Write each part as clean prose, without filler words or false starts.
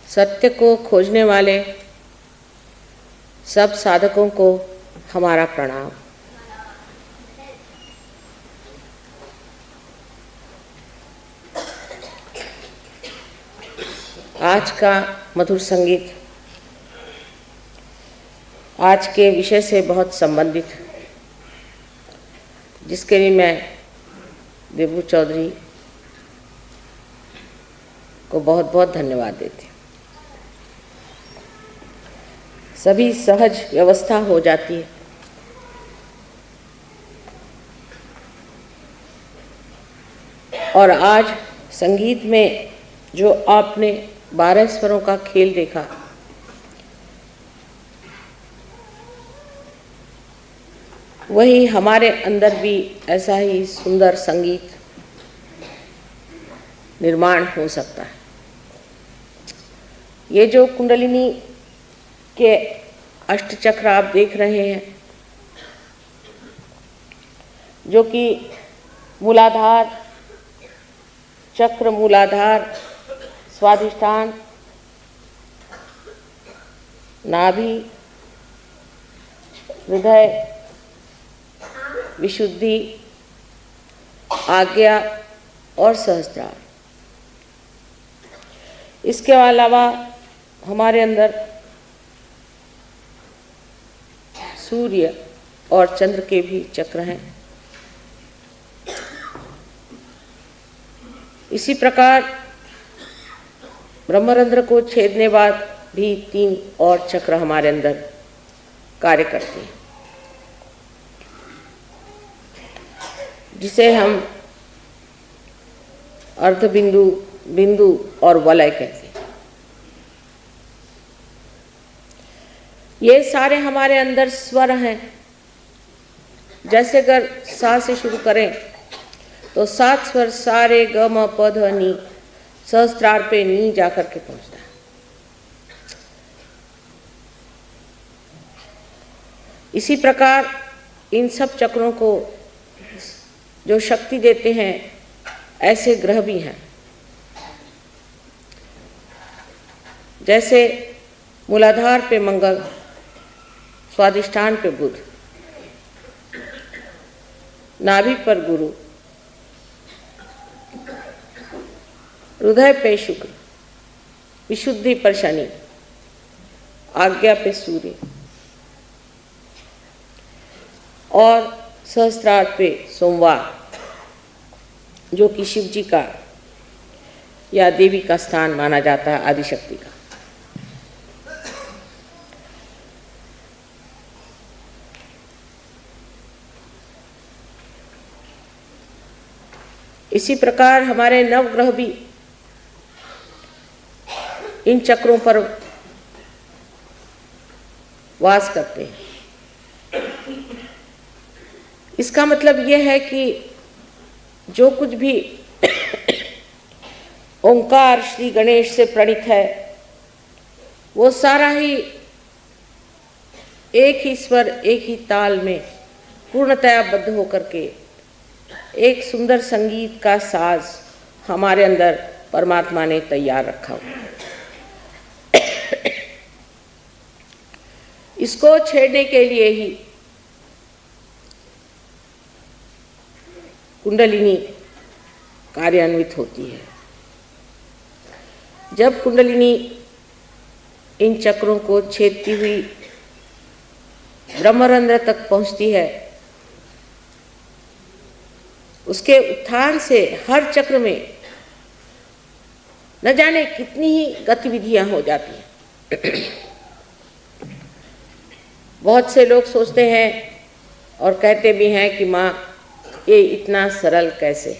सत्य को खोजने वाले सब साधकों को हमारा प्रणाम। आज का मधुर संगीत आज के विषय से बहुत संबंधित है, जिसके लिए मैं देबू चौधरी को बहुत बहुत धन्यवाद देती हूँ। सभी सहज व्यवस्था हो जाती है। और आज संगीत में जो आपने 12 स्वरों का खेल देखा, वही हमारे अंदर भी ऐसा ही सुंदर संगीत निर्माण हो सकता है। ये जो कुंडलिनी के अष्टचक्र आप देख रहे हैं, जो कि मूलाधार चक्र, मूलाधार, स्वाधिष्ठान, नाभि, हृदय, विशुद्धि, आज्ञा और सहस्त्रार। इसके अलावा हमारे अंदर सूर्य और चंद्र के भी चक्र हैं। इसी प्रकार ब्रह्मरंध्र को छेदने बाद भी 3 और चक्र हमारे अंदर कार्य करते हैं, जिसे हम अर्धबिंदु, बिंदु और वलय कहते हैं। ये सारे हमारे अंदर स्वर हैं। जैसे अगर सा से शुरू करें तो 7 स्वर सा रे ग म प ध नी, सहस्त्रार पे नी जाकर के पहुंचता है। इसी प्रकार इन सब चक्रों को जो शक्ति देते हैं, ऐसे ग्रह भी हैं। जैसे मूलाधार पे मंगल, स्वाधिष्ठान पे बुध, नाभि पर गुरु, हृदय पे शुक्र, विशुद्धि पर शनि, आज्ञा पे सूर्य और सहस्त्रार पे सोमवार, जो कि शिव जी का या देवी का स्थान माना जाता है, आदिशक्ति का। इसी प्रकार हमारे नवग्रह भी इन चक्रों पर वास करते हैं। इसका मतलब यह है कि जो कुछ भी ओंकार श्री गणेश से प्रणीत है, वो सारा ही एक ही स्वर, एक ही ताल में पूर्णतया बद्ध होकर के एक सुंदर संगीत का साज हमारे अंदर परमात्मा ने तैयार रखा हुआ है। इसको छेड़ने के लिए ही कुंडलिनी कार्यान्वित होती है। जब कुंडलिनी इन चक्रों को छेदती हुई ब्रह्मरंध्र तक पहुंचती है, उसके उत्थान से हर चक्र में न जाने कितनी ही गतिविधियां हो जाती हैं। बहुत से लोग सोचते हैं और कहते भी हैं कि माँ, ये इतना सरल कैसे?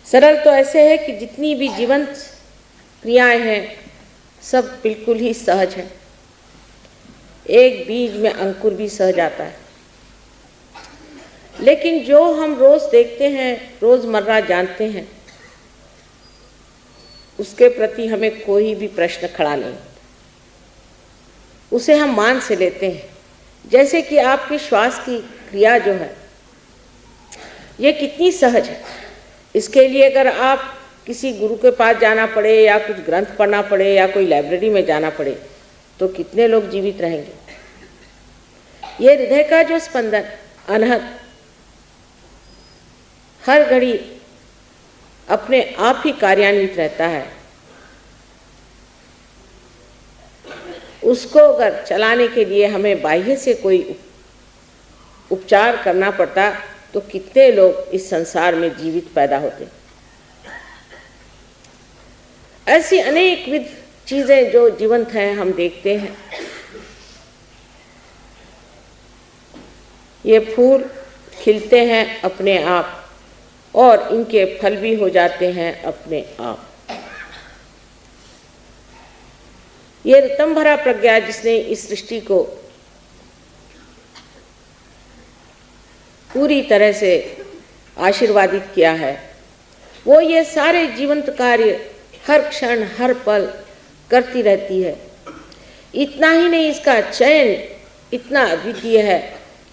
सरल तो ऐसे है कि जितनी भी जीवंत क्रियाएं हैं, सब बिल्कुल ही सहज है। एक बीज में अंकुर भी सहज आता है। लेकिन जो हम रोज देखते हैं, रोजमर्रा जानते हैं, उसके प्रति हमें कोई भी प्रश्न खड़ा नहीं, उसे हम मान से लेते हैं। जैसे कि आपकी श्वास की क्रिया जो है, ये कितनी सहज है। इसके लिए अगर आप किसी गुरु के पास जाना पड़े या कुछ ग्रंथ पढ़ना पड़े या कोई लाइब्रेरी में जाना पड़े तो कितने लोग जीवित रहेंगे। ये हृदय का जो स्पंदन अनहद हर घड़ी अपने आप ही कार्यान्वित रहता है, उसको अगर चलाने के लिए हमें बाह्य से कोई उपचार करना पड़ता तो कितने लोग इस संसार में जीवित पैदा होते। ऐसी अनेक विध चीजें जो जीवंत हैं हम देखते हैं। ये फूल खिलते हैं अपने आप और इनके फल भी हो जाते हैं अपने आप। ये ऋतंभरा प्रज्ञा जिसने इस सृष्टि को पूरी तरह से आशीर्वादित किया है, वो ये सारे जीवंत कार्य हर क्षण हर पल करती रहती है। इतना ही नहीं, इसका चयन इतना अद्वितीय है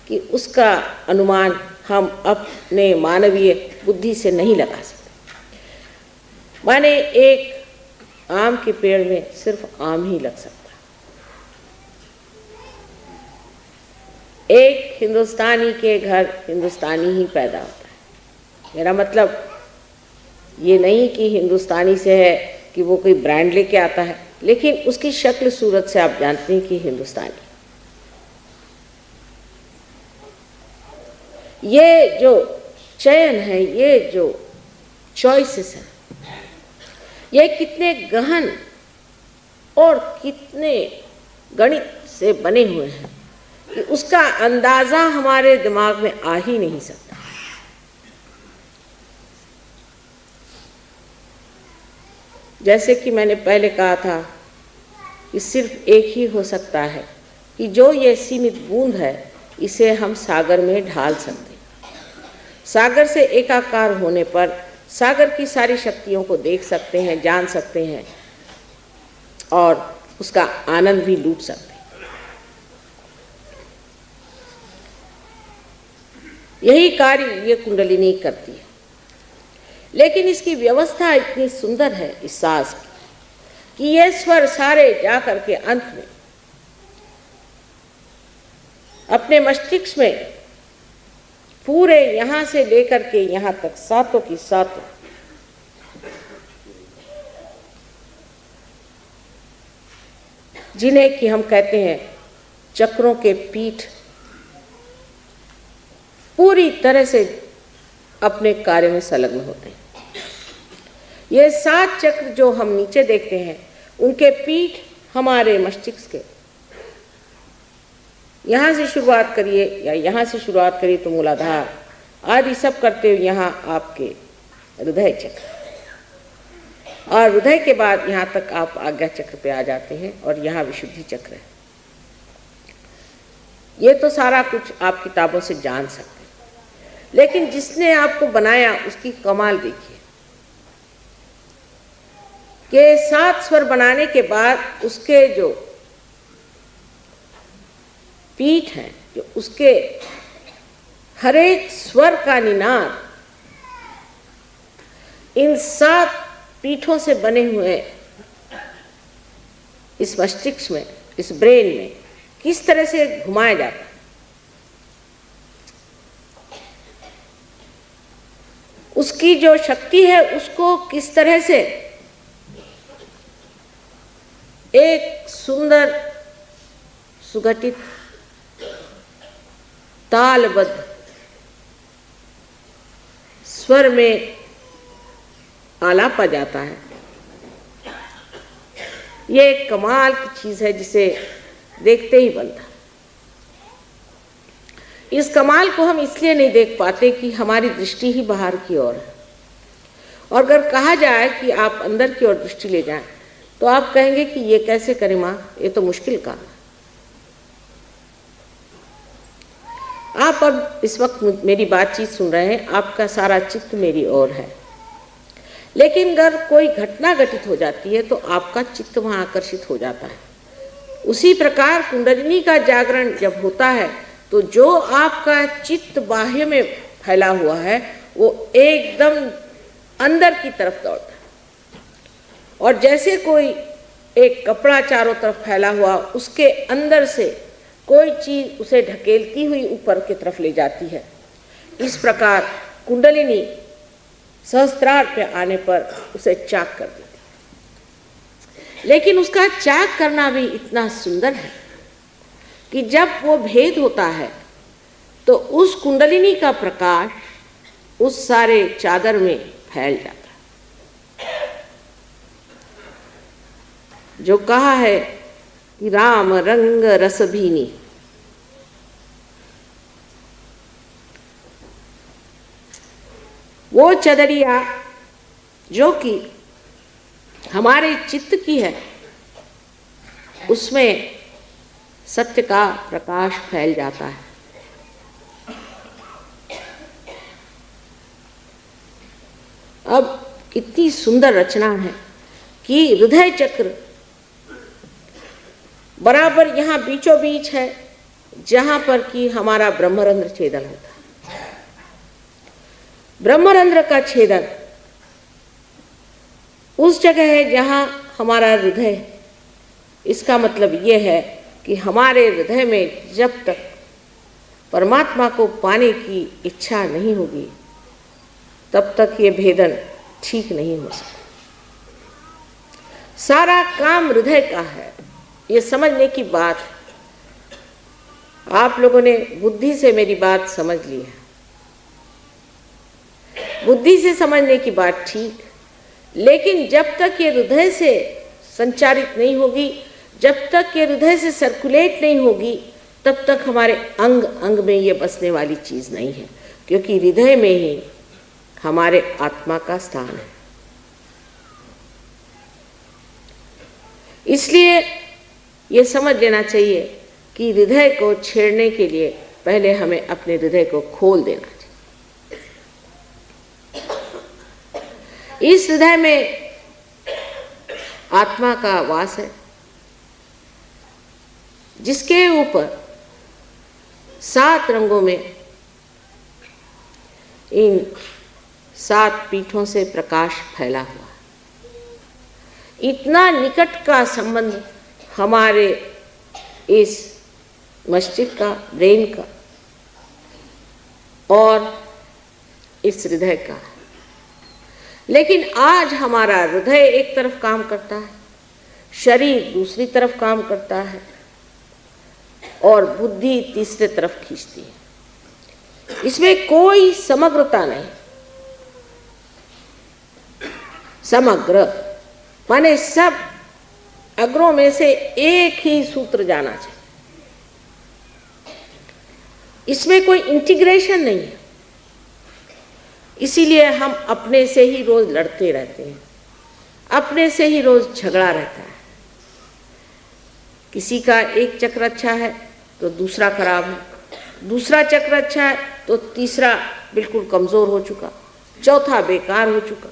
कि उसका अनुमान हम अपने मानवीय बुद्धि से नहीं लगा सकते। माने एक आम के पेड़ में सिर्फ आम ही लग सकता, एक हिंदुस्तानी के घर हिंदुस्तानी ही पैदा होता है। मेरा मतलब ये नहीं कि हिंदुस्तानी से है कि वो कोई ब्रांड लेके आता है, लेकिन उसकी शक्ल सूरत से आप जानते हैं कि हिंदुस्तानी। ये जो चयन है, ये जो चॉइसेस हैं, ये कितने गहन और कितने गणित से बने हुए हैं कि उसका अंदाजा हमारे दिमाग में आ ही नहीं सकता। जैसे कि मैंने पहले कहा था कि सिर्फ एक ही हो सकता है कि जो ये सीमित बूंद है इसे हम सागर में ढाल सकते हैं। सागर से एकाकार होने पर सागर की सारी शक्तियों को देख सकते हैं, जान सकते हैं और उसका आनंद भी लूट सकते हैं। यही कार्य ये कुंडलिनी करती है। लेकिन इसकी व्यवस्था इतनी सुंदर है इस सांस की कि ये स्वर सारे जाकर के अंत में अपने मस्तिष्क में पूरे यहाँ से लेकर के यहाँ तक सातों की सातों जिन्हें कि हम कहते हैं चक्रों के पीठ, पूरी तरह से अपने कार्य में संलग्न होते हैं। ये 7 चक्र जो हम नीचे देखते हैं उनके पीठ हमारे मस्तिष्क के, यहाँ से शुरुआत करिए या यहाँ से शुरुआत करिए तो मूलाधार आदि सब करते हुए यहाँ आपके हृदय चक्र, और हृदय के बाद यहाँ तक आप आज्ञा चक्र पे आ जाते हैं और यहाँ विशुद्धि चक्र है। ये तो सारा कुछ आप किताबों से जान सकते हैं, लेकिन जिसने आपको बनाया उसकी कमाल देखिए कि 7 स्वर बनाने के बाद उसके जो पीठ हैं, जो उसके हर एक स्वर का निनाद इन 7 पीठों से बने हुए इस मस्तिष्क में, इस ब्रेन में किस तरह से घुमाया जाता है। उसकी जो शक्ति है उसको किस तरह से एक सुंदर सुगठित तालबद्ध स्वर में आलापा जाता है, ये एक कमाल की चीज है जिसे देखते ही बनता। इस कमाल को हम इसलिए नहीं देख पाते कि हमारी दृष्टि ही बाहर की ओर है, और अगर कहा जाए कि आप अंदर की ओर दृष्टि ले जाएं तो आप कहेंगे कि ये कैसे करें माँ, ये तो मुश्किल काम है। आप अब इस वक्त मेरी बातचीत सुन रहे हैं, आपका सारा चित्त मेरी ओर है, लेकिन अगर कोई घटना घटित हो जाती है तो आपका चित्त वहाँ आकर्षित हो जाता है। उसी प्रकार कुंडलिनी का जागरण जब होता है तो जो आपका चित्त बाह्य में फैला हुआ है वो एकदम अंदर की तरफ दौड़ता है। और जैसे कोई एक कपड़ा चारों तरफ फैला हुआ, उसके अंदर से कोई चीज उसे ढकेलती हुई ऊपर की तरफ ले जाती है, इस प्रकार कुंडलिनी सहस्त्रार पे आने पर उसे चाक कर देती है। लेकिन उसका चाक करना भी इतना सुंदर है कि जब वो भेद होता है तो उस कुंडलिनी का प्रकाश उस सारे चादर में फैल जाता है। जो कहा है कि राम रंग रस भीनी, वो चदरिया जो कि हमारे चित्त की है, उसमें सत्य का प्रकाश फैल जाता है। अब कितनी सुंदर रचना है कि हृदय चक्र बराबर यहाँ बीचों बीच है, जहां पर कि हमारा ब्रह्मरंध्र छेदन होता है। ब्रह्मरंध्र का छेदन उस जगह है जहां हमारा हृदय है। इसका मतलब यह है कि हमारे हृदय में जब तक परमात्मा को पाने की इच्छा नहीं होगी, तब तक ये भेदन ठीक नहीं हो सकता। सारा काम हृदय का है, ये समझने की बात। आप लोगों ने बुद्धि से मेरी बात समझ ली है, बुद्धि से समझने की बात ठीक, लेकिन जब तक ये हृदय से संचारित नहीं होगी, जब तक ये हृदय से सर्कुलेट नहीं होगी, तब तक हमारे अंग अंग में ये बसने वाली चीज नहीं है, क्योंकि हृदय में ही हमारे आत्मा का स्थान है। इसलिए ये समझ लेना चाहिए कि हृदय को छेड़ने के लिए पहले हमें अपने हृदय को खोल देना चाहिए। इस हृदय में आत्मा का वास है, जिसके ऊपर 7 रंगों में इन 7 पीठों से प्रकाश फैला हुआ। इतना निकट का संबंध हमारे इस मस्तिष्क का, ब्रेन का और इस हृदय का। लेकिन आज हमारा हृदय एक तरफ काम करता है, शरीर दूसरी तरफ काम करता है और बुद्धि तीसरे तरफ खींचती है। इसमें कोई समग्रता नहीं। समग्र माने सब अग्रों में से एक ही सूत्र जाना चाहिए। इसमें कोई इंटीग्रेशन नहीं है। इसीलिए हम अपने से ही रोज लड़ते रहते हैं, अपने से ही रोज झगड़ा रहता है। किसी का एक चक्र अच्छा है तो दूसरा खराब है, दूसरा चक्र अच्छा है तो तीसरा बिल्कुल कमजोर हो चुका, चौथा बेकार हो चुका।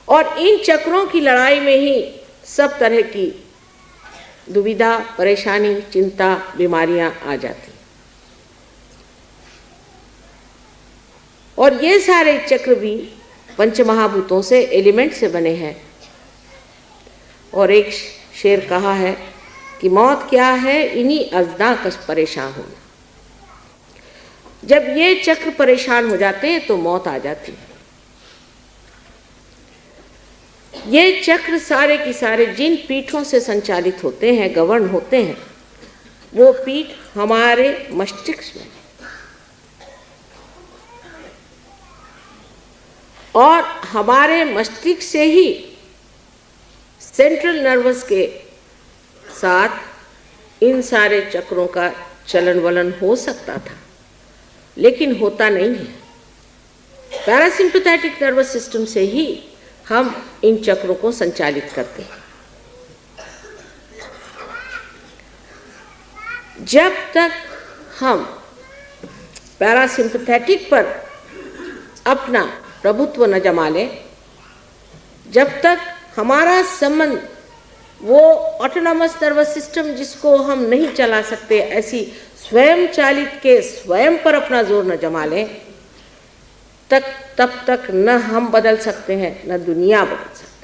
और इन चक्रों की लड़ाई में ही सब तरह की दुविधा, परेशानी, चिंता, बीमारियां आ जाती। और ये सारे चक्र भी पंचमहाभूतों से, एलिमेंट से बने हैं। और एक शेर कहा है कि मौत क्या है, इन्हीं अज़दा कश परेशान होना। जब ये चक्र परेशान हो जाते हैं तो मौत आ जाती है। ये चक्र सारे के सारे जिन पीठों से संचालित होते हैं, गवर्न होते हैं, वो पीठ हमारे मस्तिष्क में, और हमारे मस्तिष्क से ही सेंट्रल नर्वस के साथ इन सारे चक्रों का चलन वलन हो सकता था, लेकिन होता नहीं है। पैरासिम्पैथेटिक नर्वस सिस्टम से ही हम इन चक्रों को संचालित करते हैं। जब तक हम पैरासिम्पैथेटिक पर अपना प्रभुत्व न जमा लें, जब तक हमारा संबंध वो ऑटोनॉमस नर्वस सिस्टम जिसको हम नहीं चला सकते, ऐसी स्वयं चालित के स्वयं पर अपना जोर न जमा लें, तब तक न हम बदल सकते हैं न दुनिया बदल सकती।